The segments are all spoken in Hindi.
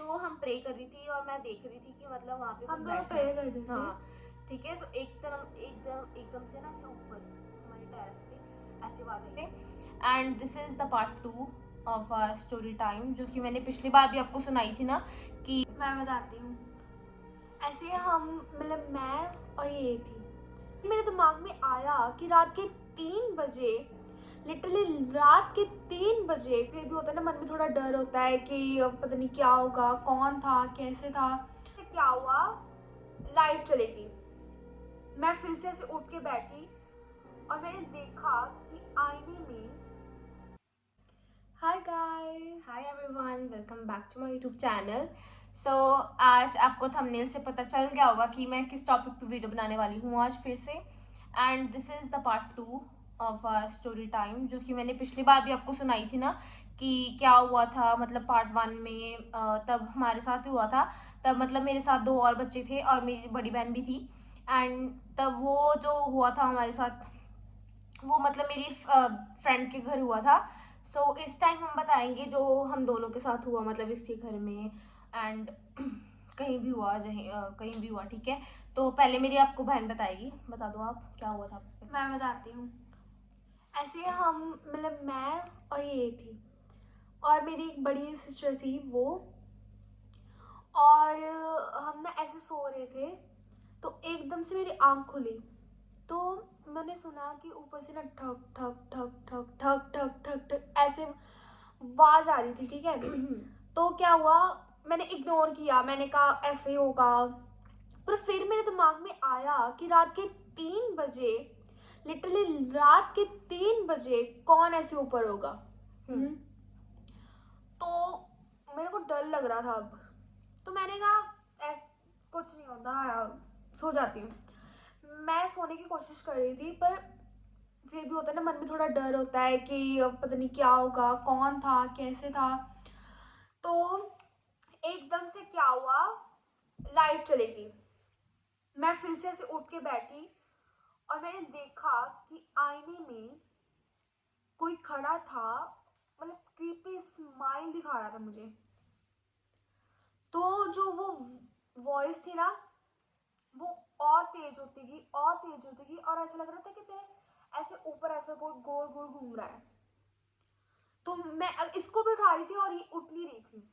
तो हम प्रे कर रही थी और मैं देख रही थी कि मतलब वहाँ पे हम दोनों प्रे कर रहे थे। हाँ ठीक है। तो एकदम से ना ऐसे ऊपर हमारे टेरेस पे ऐसे आवाज आई थी। And this is the part 2 of our story time, जो कि मैंने पिछली बार भी आपको सुनाई थी ना कि मैं बताती हूँ। ऐसे हम मतलब मैं और ये थी, मेरे दिमाग में आया कि रात के 3 बजे, लिटरली रात के 3 बजे, फिर भी होता है ना मन में थोड़ा डर होता है कि पता नहीं क्या होगा, कौन था, कैसे था, क्या हुआ, लाइट चलेगी। मैं फिर से ऐसे उठ के बैठी और मैंने देखा कि आईने में, hi guys, hi everyone, welcome back to my YouTube channel. So आज आपको थंबनेल से पता चल गया होगा कि मैं किस टॉपिक पे वीडियो बनाने वाली हूँ आज फिर से। And this is the part 2 of our story time, जो कि मैंने पिछली बार भी आपको सुनाई थी ना कि क्या हुआ था। मतलब पार्ट 1 में तब हमारे साथ हुआ था, तब मतलब मेरे साथ 2 और बच्चे थे और मेरी बड़ी बहन भी थी। एंड तब वो जो हुआ था हमारे साथ, वो मतलब मेरी फ्रेंड के घर हुआ था। सो इस टाइम हम बताएंगे जो हम दोनों के साथ हुआ, मतलब इसके घर में एंड कहीं भी हुआ, कहीं भी हुआ, ठीक है। तो पहले मेरी आपको बहन बताएगी, बता दो आप क्या हुआ था आपके साथ। मैं बताती हूँ। ऐसे हम मतलब मैं और ये थी और मेरी एक बड़ी सिस्टर थी वो, और हम ना ऐसे सो रहे थे तो एकदम से मेरी आंख खुली। तो मैंने सुना कि ऊपर से ना ठक ठक ठक ठक ठक ठक ठक ठक ऐसे आवाज आ रही थी, ठीक है। तो क्या हुआ, मैंने इग्नोर किया, मैंने कहा ऐसे होगा। पर फिर मेरे दिमाग में आया कि रात के 3 बजे, लिटरली रात के 3 बजे कौन ऐसे ऊपर होगा। तो मेरे को डर लग रहा था अब। तो मैंने कहा कुछ नहीं होता, सो जाती हूँ। मैं सोने की कोशिश कर रही थी, पर फिर भी होता है ना मन में थोड़ा डर होता है कि पता नहीं क्या होगा, कौन था, कैसे था। तो एकदम से क्या हुआ, लाइट चलेगी। मैं फिर से ऐसे उठ के बैठी और मैंने देखा कि आईने में कोई खड़ा था, मतलब क्रीपी स्माइल दिखा रहा था मुझे। तो जो वो वॉइस थी ना, वो और तेज होती गई, और तेज होती गई, और ऐसा लग रहा था कि मेरे ऐसे ऊपर ऐसा कोई गोल गोल घूम रहा है। तो मैं इसको भी उठा रही थी और ये उठ नहीं रही थी,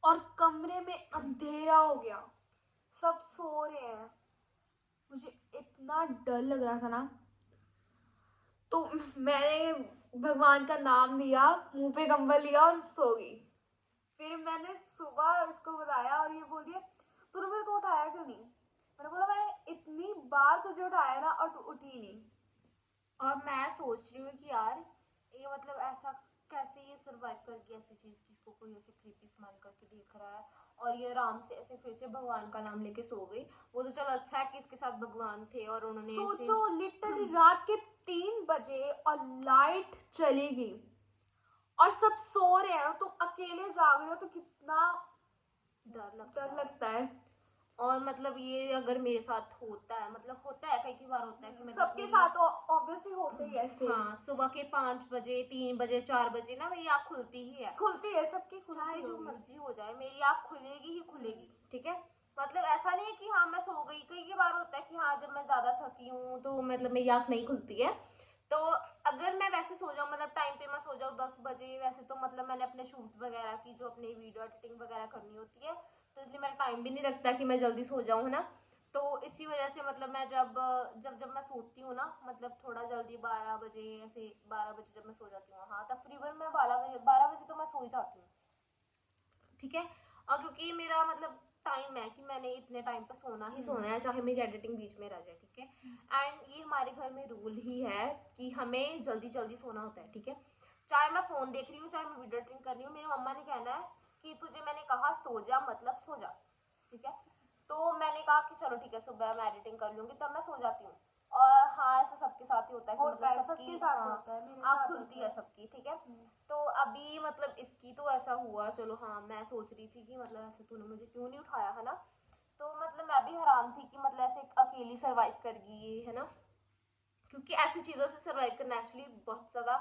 और कमरे में अंधेरा हो गया, सब सो रहे हैं। मुझे इतना डर लग रहा था ना, तो मैंने भगवान का नाम लिया, मुंह पे कंबल लिया और सो गई। फिर मैंने सुबह इसको बताया और ये बोल दिया तूने मेरे को उठाया क्यों नहीं। मैंने बोला मैंने इतनी बार तुझे उठाया ना और तू उठी नहीं। और मैं सोच रही हूँ कि यार ये मतलब ऐसा कैसे ये सर्वाइव कर गया ऐसी चीज की, इसको कोई ऐसे क्रीपी स्माइल करके देख रहा है और ये आराम से ऐसे फिर से भगवान का नाम लेके सो गई। वो तो चलो अच्छा है कि इसके साथ भगवान थे और उन्होंने सोचो लिटरली रात के 3 बजे और लाइट चली गई और सब सो रहे हैं, तुम अकेले जाग रहे हो, तो कितना डर लगता है। और मतलब ये अगर मेरे साथ होता है, मतलब होता है कई बार होता है कि मतलब सबके साथ ऑब्वियसली होते ही ऐसे। हाँ, सुबह के 5 बजे, 3 बजे, 4 बजे ना मेरी आँख खुलती ही है, खुलती है सबकी, चाहे जो मर्जी हो जाए मेरी आँख खुलेगी ही खुलेगी, ठीक है। मतलब ऐसा नहीं है कि हाँ मैं सो गई, कई बार होता है कि हाँ जब मैं ज्यादा थकी हूँ तो मतलब मेरी आँख नहीं खुलती है। तो अगर मैं वैसे सो जाऊँ, मतलब टाइम पे मैं सो जाऊँ 10 बजे, वैसे तो मतलब मैंने अपने शूट वगैरह की जो अपनी वीडियो एडिटिंग वगैरह करनी होती है, तो इसलिए मेरा टाइम भी नहीं लगता कि मैं जल्दी सो जाऊँ, है ना। तो इसी वजह से मतलब मैं जब जब जब मैं सोती हूँ ना, मतलब थोड़ा जल्दी 12 बजे, ऐसे 12 बजे जब मैं सो जाती हूँ, हाँ तकरीबन मैं 12 बजे तो मैं सो ही जाती हूँ, ठीक है। और क्योंकि मेरा मतलब टाइम है कि मैंने इतने टाइम पर सोना ही सोना है, चाहे मेरी एडिटिंग बीच में रह जाए, ठीक है। एंड ये हमारे घर में रूल ही है कि हमें जल्दी जल्दी सोना होता है, ठीक है। चाहे मैं फोन देख रही हूँ, चाहे मैं वीडियो एडिटिंग कर रही हूँ, मेरी मम्मा ने कहना है कि तुझे मैंने कहा सो जा, मतलब सो जा, ठीक है। तो मैंने कहा कि चलो ठीक है, सुबह मैं एडिटिंग कर लूंगी, तब मैं सो जाती हूँ। और हाँ ऐसा सबके साथ ही होता है कि मतलब सबके साथ होता है, मेरे साथ खुलती है सबकी, ठीक है। तो अभी मतलब इसकी तो ऐसा हुआ, चलो हाँ मैं सोच रही थी कि मतलब ऐसे तूने मुझे क्यों नहीं उठाया, है ना। तो मतलब मैं भी हैरान थी कि मतलब ऐसे अकेली सरवाइव कर गई, है ना। क्योंकि ऐसी चीज़ों से सर्वाइव करना एक्चुअली बहुत ज़्यादा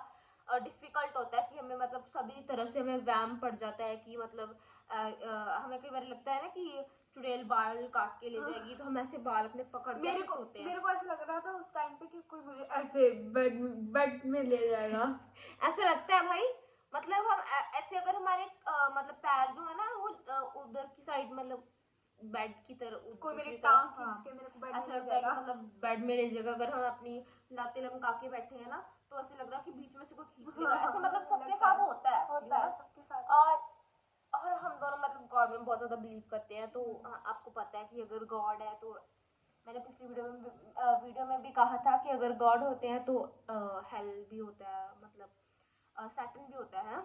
डिफिकल्ट होता है कि हमें मतलब सभी तरफ से हमें वैम पड़ जाता है कि मतलब हमें कई बार लगता है ना कि चुड़ैल बाल काट के ले जाएगी, तो हम ऐसे बाल अपने पकड़ के ऐसे सोते हैं। मेरे को ऐसा लग रहा था उस टाइम पे कि कोई मुझे ऐसे बेड में ले जाएगा। ऐसा लगता है भाई, मतलब हम ऐसे अगर हमारे मतलब पैर जो है ना वो उधर की साइड मतलब बेड की तरफ कोई मेरी दूसरी टांग तरफ, हाँ, खींच के मेरे को बेड ऐसा में ले लगता है कि जाएगा। मतलब बेड में ले जाएगा। अगर हम अपनी लाते लमका के बैठे हैं ना तो ऐसे लग रहा है कि बीच में से कोई खींच लेगा, ऐसे मतलब सबके साथ होता है सबके साथ। और हम दोनों मतलब गॉड में बहुत ज्यादा बिलीव करते हैं, तो आपको पता है कि अगर गॉड है तो मैंने पिछली वीडियो में भी कहा था कि अगर गॉड होते हैं तो हेल भी होता है, मतलब सैटर्न भी होता है।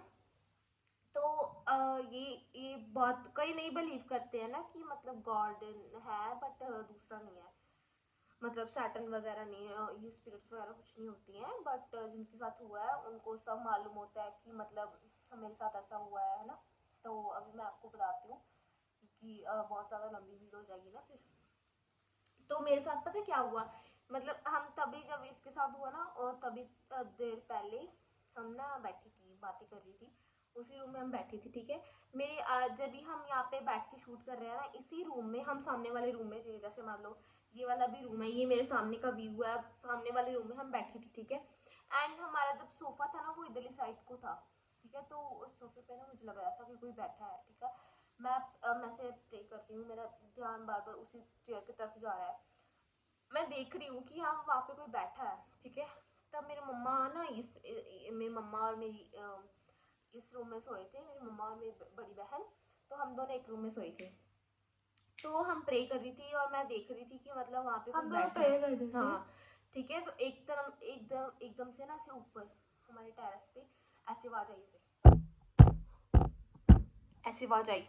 तो ये बहुत कई नहीं बिलीव करते हैं ना कि मतलब गॉड है बट दूसरा नहीं है, मतलब सैटर्न वगैरह नहीं है, ये स्पिरिट्स वगैरह कुछ नहीं होती हैं, बट जिनके साथ हुआ है उनको सब मालूम होता है कि मतलब मेरे साथ ऐसा हुआ है ना। तो अभी मैं आपको बताती हूँ क्योंकि बहुत ज़्यादा लंबी वीडियो हो जाएगी ना फिर। तो मेरे साथ पता है क्या हुआ, मतलब हम तभी जब इसके साथ हुआ ना और तभी देर पहले हम ना बैठी थी बातें कर रही थी, उसी रूम में हम बैठी थी, ठीक है। मेरे जब भी हम यहाँ पे बैठ के शूट कर रहे हैं ना, इसी रूम में हम सामने वाले रूम में थे, जैसे मान लो ये वाला भी रूम है, ये मेरे सामने का व्यू है, सामने वाले रूम में हम बैठी थी, ठीक है। एंड हमारा जब सोफा था ना वो इधरली साइड को था, ठीक है। तो उस सोफे पे ना मुझे लग रहा था कि कोई बैठा है, ठीक है। मैं से प्रे कर रही हूँ, मेरा ध्यान बार बार उसी चेयर की तरफ जा रहा है, मैं देख रही हूँ कि हाँ वहाँ पे कोई बैठा है, ठीक है। तब मेरे मम्मा ना मेरी मम्मा और मेरी इस रूम में सोए थे, मेरी मम्मा और मेरी बड़ी बहन, तो हम दोनों एक रूम में सोए थे। तो हम प्रे कर रही थी और मैं देख रही थी कि मतलब वहाँ पे कोई बैठा है, प्रे कर रहे थे। हाँ, ठीक है। तो एकदम से ना ऐसे ऊपर हमारे टेरेस पे ऐसी आवाज आई, ऐसी आवाज आई,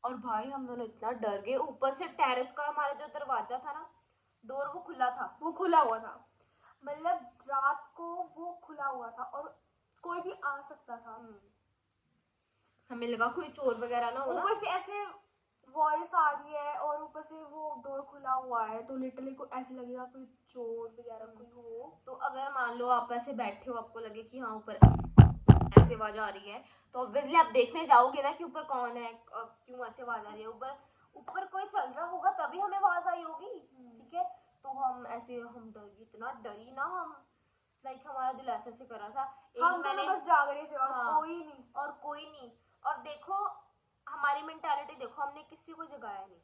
और भाई हम दोनों इतना डर गए। ऊपर से टेरेस का हमारा जो दरवाजा था ना, डोर, वो खुला था, वो खुला हुआ था, मतलब रात को वो खुला हुआ था और कोई भी आ सकता था। हमें लगा कोई चोर वगैरह ना हो ना, ऊपर से ऐसे वॉइस आ रही है और ऊपर से वो डोर खुला हुआ है, तो लिटरली को ऐसे लगेगा कोई चोर वगैरह कोई हो। तो अगर मान लो आप ऐसे बैठे हो, आपको लगे कि हाँ ऊपर ऐसे आवाज आ रही है, तो ऑब्वियसली आप देखने जाओगे ना कि ऊपर कौन है, क्यों ऐसे आवाज आ रही है, ऊपर ऊपर कोई चल रहा होगा तभी हमें आवाज आई होगी, ठीक है। तो हम डर गए, इतना डरी ना हम, लाइक हमारा दिल ऐसे से कर रहा था। हम दोनों बस जाग रहे थे और हाँ, कोई नहीं। और देखो हमारी मेंटालिटी देखो, हमने किसी को जगाया नहीं,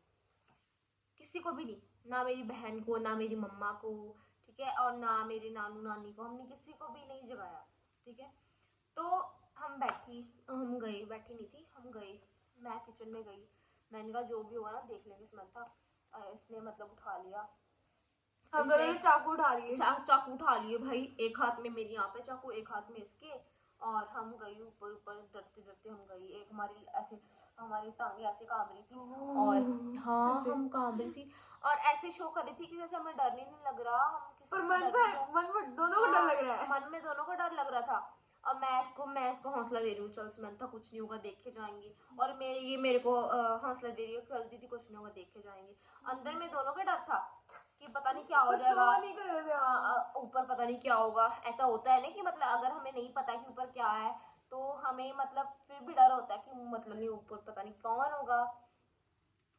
किसी को भी नहीं, ना मेरी बहन को, ना मेरी मम्मा को, ठीक है, और ना मेरे नानू नानी को, हमने किसी को भी नहीं जगाया, ठीक है। तो हम गए, बैठी नहीं थी, हम गए, मैं किचन में गई, मैंने कहा जो भी होगा ना देख लेंगे। समंथा इसने मतलब उठा लिया, हम दोनों ने चाकू उठा लिए, चाकू उठा लिए भाई, एक हाथ में मेरी यहाँ पे चाकू, एक हाथ में इसके, और हम गई ऊपर ऊपर, डरते डरते हम गई। एक हमारी टांगे ऐसे कांप रही थी, और हाँ हम कांप रही थी, और ऐसे शो कर रही थी कि जैसे हमें डर नहीं लग रहा, हम किसी पर से मन में दोनों को डर लग रहा है, मन में दोनों को डर लग रहा था। और मैं इसको हौसला दे रही हूँ, चल समंथा कुछ नहीं होगा, देख के जाएंगे, और मेरे को हौसला दे रही है, चल दीदी कुछ नहीं होगा, देख के जाएंगे। अंदर में दोनों का डर था कि पता नहीं क्या हो जाएगा, नहीं कर रहे थे। हाँ, ऊपर पता नहीं क्या होगा। ऐसा होता है ना कि मतलब अगर हमें नहीं पता कि ऊपर क्या है, तो हमें मतलब फिर भी डर होता है कि मतलब नहीं ऊपर पता नहीं कौन होगा,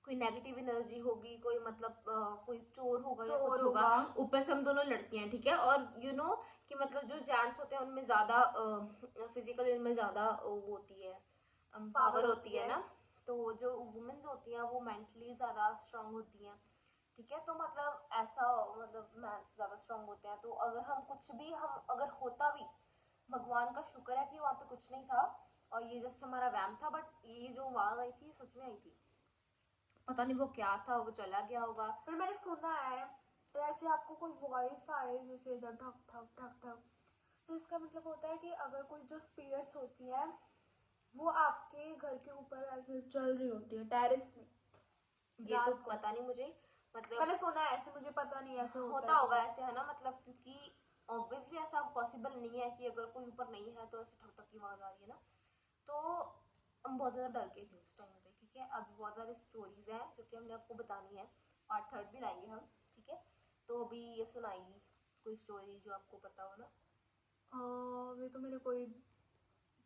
कोई नेगेटिव एनर्जी होगी, कोई मतलब कोई चोर होगा या कुछ होगा। ऊपर से हम दोनों लड़कियां हैं, ठीक है, और कि मतलब जो जेंट्स होते हैं उनमें ज्यादा फिजिकल, इनमें ज्यादा वो होती है, पावर होती है ना। तो जो वुमेन्स होती हैं वो मेंटली ज्यादा स्ट्रांग होती हैं, ठीक है। तो मतलब ऐसा मतलब मैं ज्यादा स्ट्रांग होते हैं, तो अगर हम कुछ भी हम अगर होता भी, भगवान का शुक्र है कि वहाँ पे कुछ नहीं था, और ये जस्ट हमारा वैम था, बट ये जो आवाज आई थी सच में आई थी, पता नहीं वो क्या था, वो चला गया होगा। पर मैंने सुना है ऐसे आपको कोई वॉइस आए जैसे इधर ठक ठक ठक ठक, तो इसका मतलब होता है कि अगर कोई जो स्पिरिट्स होती है वो आपके घर के ऊपर ऐसे चल रही होती है टेरेस में। ये तो पता नहीं मुझे, मतलब मैंने सुना है ऐसे, मुझे पता नहीं ऐसे होता होगा ऐसे, है ना, मतलब क्योंकि ऑब्वियसली ऐसा पॉसिबल नहीं है कि अगर कोई ऊपर नहीं है तो ऐसे ठक ठक की आवाज आ रही है ना। तो हम बहुत ज़्यादा डर गए थे उस टाइम पे, ठीक है। अभी बहुत सारी स्टोरीज हैं जो कि हमने आपको बतानी है, पार्ट 3 भी लाएंगे हम, ठीक है। तो अभी ये सुनाएगी कोई स्टोरी जो आपको पता हो ना। हाँ वे तो मेरे कोई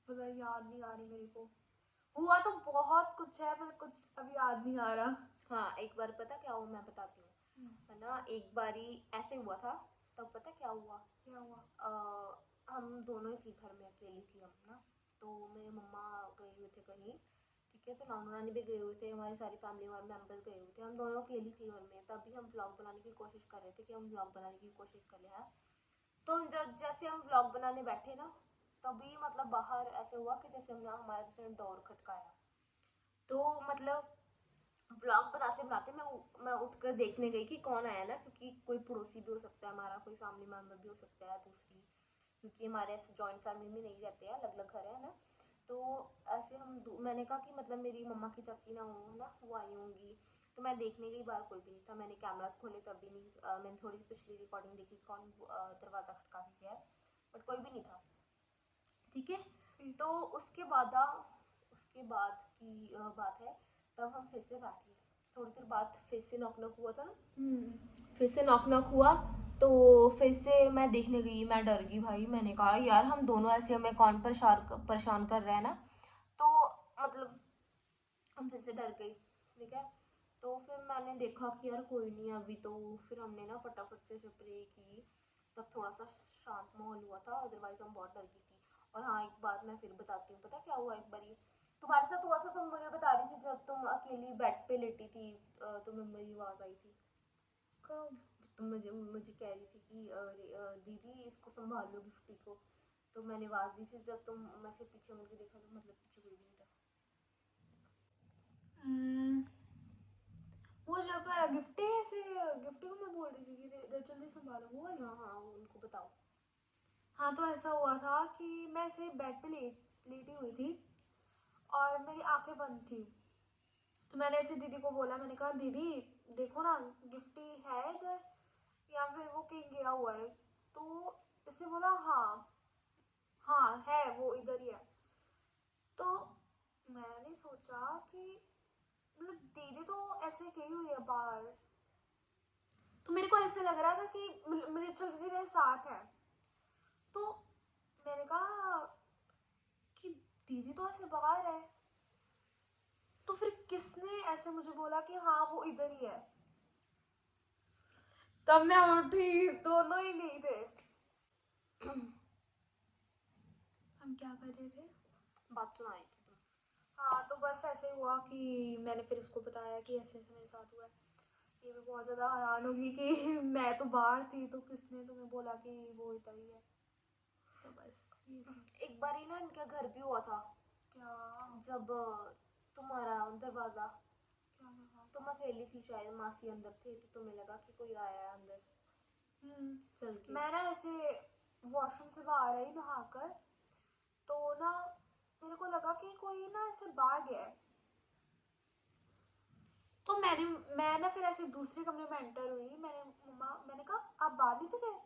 पता याद नहीं आ रही मेरे को। हुआ तो बहुत कुछ है पर कुछ अभी याद नहीं आ रहा। हाँ, एक बार पता क्या हुआ, मैं बताती हूँ। है ना, एक बारी ऐसे हुआ था। तब पता क्या हुआ। क्या हुआ? हम दोनों ही थी घर में, अकेली थी हम ना। तो मेरे मम्मा गए हुए थे कहीं, ठीक है, तो नानू नानी भी गए हुए थे, हमारी सारी फैमिली मेम्बर्स गए हुए थे, हम दोनों अकेली थी घर में। तभी हम व्लॉग बनाने की कोशिश कर रहे थे कि हम व्लॉग बनाने की कोशिश कर रहे हैं। तो जब जैसे हम व्लॉग बनाने बैठे ना, तभी मतलब बाहर ऐसे हुआ कि जैसे हमने हमारे किसी ने डोर खटकाया। तो मतलब व्लॉग बनाते बनाते मैं उठकर देखने गई कि कौन आया ना, क्योंकि कोई पड़ोसी भी हो सकता है हमारा, कोई फैमिली मेम्बर भी हो सकता है दूसरी, क्योंकि हमारे ऐसे जॉइंट फैमिली में नहीं रहते हैं, अलग अलग घर है ना। तो ऐसे मैंने कहा कि मतलब मेरी मम्मा की चाची ना हो ना, वो आई होंगी। तो मैं देखने गई, बाहर कोई भी नहीं था, मैंने कैमरास खोले तब भी नहीं। मैंने थोड़ी सी पिछली रिकॉर्डिंग देखी कौन दरवाज़ा खटका के गया है, बट कोई भी नहीं था, ठीक है। तो उसके बाद की बात है, तब हम फिर से बैठे, थोड़ी देर बाद फिर से नॉक नॉक हुआ था ना, फिर से नॉक नॉक हुआ। तो फिर से मैं देखने गई, मैं डर गई भाई, मैंने कहा यार हम दोनों ऐसे, हमें कौन परेशान कर रहा है ना। तो मतलब हम फिर से डर गई, ठीक है। तो फिर मैंने देखा कि यार कोई नहीं अभी, तो फिर हमने ना फटाफट से स्प्रे की, तब थोड़ा सा शांत माहौल हुआ था, अदरवाइज हम बहुत डर गई थी। और हाँ, एक बात मैं फिर बताती हूँ, पता क्या हुआ एक बारी तुम्हारे साथ हुआ था, तुम मुझे बता रही थी जब तुम अकेली बेड पे लेटी थी, तुम्हें मेरी आवाज आई थी। कब? तुम मुझे मुझे कह रही थी कि दीदी इसको संभाल लो गिफ्टी को। तो मैंने आवाज दी थी, जब तुम मैं से पीछे मुड़ के देखा तो मतलब पीछे कोई भी नहीं था। हम्म, वो जब गिफ्टी ऐसे गिफ्टी को मैं बोल रही थी कि जल्दी संभालो वो वाली। हाँ हाँ, उनको बताओ। हाँ तो ऐसा हुआ था कि मैं ऐसे बेड पे लेटी हुई थी और मेरी आंखें बंद थी। तो मैंने ऐसे दीदी को बोला, मैंने कहा दीदी देखो ना गिफ्टी है इधर या फिर वो कहीं गया हुआ है। तो इसने बोला हाँ हाँ है वो इधर ही है। तो मैंने सोचा कि मतलब दीदी तो ऐसे गई हुई है बाहर, तो मेरे को ऐसे लग रहा था कि मुझे चल दीदी मेरे साथ है। तो मैंने कहा कि दीदी तो ऐसे बाहर है, तो फिर किसने ऐसे मुझे बोला कि हाँ वो इधर ही है। तब मैं उठी, दोनों ही नहीं थे। हम क्या कर रहे थे? बात सुनाई थी तुम। हाँ तो बस ऐसे हुआ कि मैंने फिर उसको बताया कि ऐसे ऐसे मेरे साथ हुआ है। ये भी बहुत ज़्यादा हैरान होगी कि मैं तो बाहर थी तो किसने तुम्हें बोला कि वो इधर ही है। तो बस ये था। एक बारी ना इनके घर भी हुआ था, क्या? जब तुम्हारा दरवाजा, क्या दरवाजा? तुम अकेली थी शायद, मासी अंदर थे, तो तुम्हें लगा कि कोई आया है अंदर चल के। मैं ना ऐसे वॉशरूम से बाहर आई नहाकर, तो ना मेरे को लगा कि कोई ना ऐसे बाहर गया है। तो मैं ना फिर ऐसे दूसरे कमरे में एंटर हुई। मैंने कहा आप बाहर नहीं थे गए?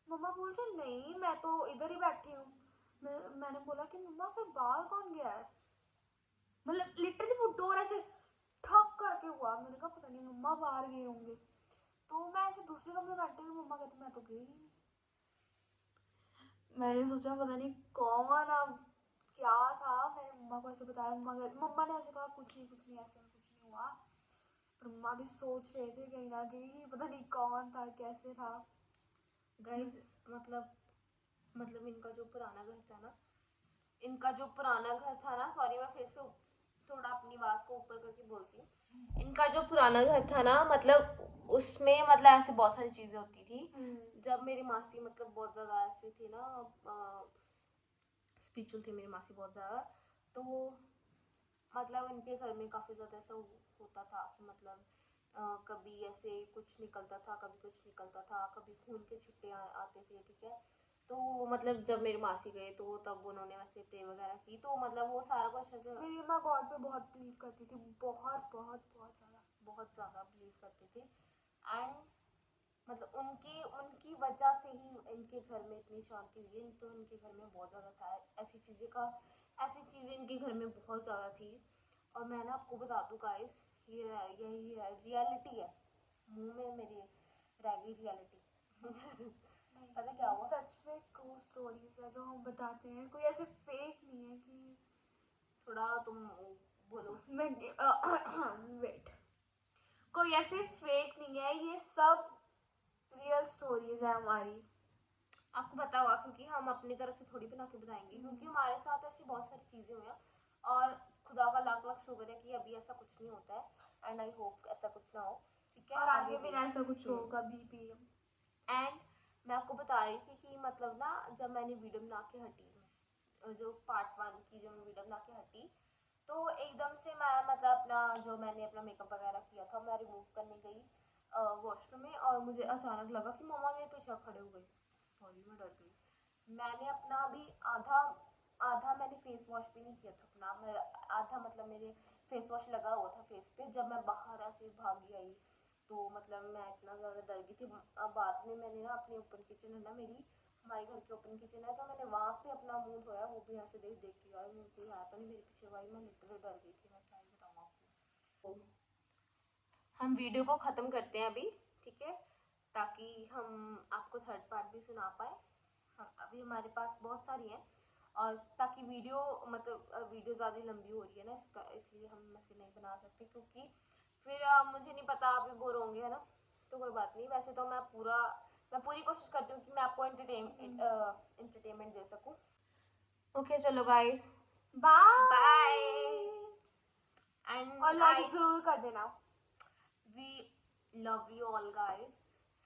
मम्मा बोल रहे नहीं मैं तो इधर ही बैठी हूँ। मैंने बोला कि मम्मा फिर बाहर कौन गया है? मतलब लिटरली वो डोर ऐसे ठक करके हुआ। मैंने कहा पता नहीं मम्मा बाहर गए होंगे। तो मैं ऐसे दूसरे कमरे में बैठी हूँ, मम्मा कहती मैं तो गई ही नहीं। मैंने सोचा पता नहीं कौन, अब क्या था। मैंने मम्मा को ऐसे बताया, मम्मा ने ऐसे कहा कुछ नहीं ऐसे कुछ नहीं हुआ। पर मम्मा भी सोच रहे थे कहीं ना कहीं पता नहीं कौन था कैसे था। गाइस, मतलब इनका जो पुराना घर था ना, सॉरी मैं फिर से थोड़ा अपनी आवाज को ऊपर करके बोलती हूँ। इनका जो पुराना घर था ना, मतलब उसमें मतलब ऐसे बहुत सारी चीजें होती थी। जब मेरी मासी मतलब बहुत ज्यादा ऐसी थी ना, स्पिरिचुअल थी मेरी मासी बहुत ज्यादा। तो मतलब इनके घर में काफी ज्यादा ऐसा होता था कि मतलब कभी ऐसे कुछ निकलता था, कभी कुछ निकलता था, कभी खून के छिट्टे आते थे, ठीक है। तो मतलब जब मेरी मासी गए तो तब उन्होंने वैसे प्रे वगैरह की, तो मतलब वो सारा कुछ ऐसे मेरी माँ गॉड पे बहुत बिलीव करती थी, बहुत बहुत बहुत ज़्यादा बिलीव करते थे। एंड मतलब उनकी उनकी वजह से ही इनके घर में इतनी शांति हुई है, तो इनके घर में बहुत ज़्यादा था ऐसी चीज़ें इनके घर में बहुत ज़्यादा थी। और मैं ना आपको बता दूँ गाइस, ये यही है रियलिटी है, मुंह में मेरी रह गई रियलिटी। पता क्या हुआ? सच में ट्रू स्टोरीज है जो हम बताते हैं, कोई ऐसे फेक नहीं है कि थोड़ा तुम बोलो। मैं वेट, कोई ऐसे फेक नहीं है, ये सब रियल स्टोरीज है हमारी। आपको पता होगा क्योंकि हम अपनी तरफ से थोड़ी बना के बताएंगे, क्योंकि हमारे साथ ऐसी बहुत सारी चीजें हुई हैं और खुदा का लाख लाख शुक्र है कि अभी ऐसा कुछ नहीं होता है, एंड आई होप ऐसा कुछ ना हो, ठीक है। और आगे भी ना ऐसा कुछ होगा भी। एंड मैं आपको बता रही थी कि मतलब ना जब मैंने वीडियो बना के हटी, जो पार्ट 1 की जो मैं वीडियो बना के हटी, तो एकदम से मैं मतलब अपना जो मैंने अपना मेकअप वगैरह किया था मैं रिमूव करने गई वॉशरूम में, और मुझे अचानक लगा कि मम्मा मेरे पीछे खड़े हो गई। सॉरी, मैं डर गई। मैंने अपना अभी आधा आधा मैंने फेस वॉश भी नहीं किया था अपना, मैं आधा मतलब मेरे फेस वॉश लगा हुआ था फेस पे, जब मैं बाहर ऐसे भागी आई तो मतलब मैं इतना ज़्यादा डर गई थी। अब बाद में मैंने ना अपनी ओपन किचन है ना मेरी, हमारे घर की ओपन किचन है, तो मैंने वहाँ पे अपना मुंह धोया, वो भी यहाँ से देख देख के आई, मुझे कोई आया तो नहीं मेरे पीछे, भाई मैं लिटरली डर गई थी, मैं क्या ही बताऊँ आपको। हम वीडियो को ख़त्म करते हैं अभी, ठीक है, ताकि हम आपको थर्ड पार्ट भी सुना पाए। हाँ, अभी हमारे पास बहुत सारी हैं, और ताकि वीडियो मतलब वीडियो ज़्यादा लंबी हो रही है ना इसका, इसलिए हम ऐसे नहीं बना सकते, क्योंकि फिर मुझे नहीं पता आप भी बोर होंगे, है ना। तो कोई बात नहीं, वैसे तो मैं पूरी कोशिश करती हूँ कि मैं आपको एंटरटेनमेंट दे सकूँ। ओके चलो गाइस, बाय बाय। और एंड लाइक जरूर कर देना। We love you all guys.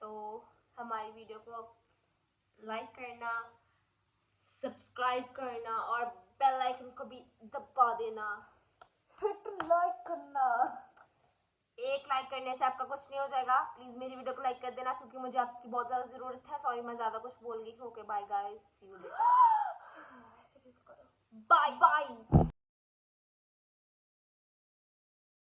So हमारी वीडियो को लाइक करना, सब्सक्राइब करना और बेल आइकन को भी दबा देना। हिट लाइक करना। एक लाइक करने से आपका कुछ नहीं हो जाएगा, प्लीज मेरी वीडियो को लाइक कर देना, क्योंकि मुझे आपकी बहुत ज्यादा जरूरत है। सॉरी मैं ज्यादा कुछ बोल गई। Okay bye guys, see you later, bye bye.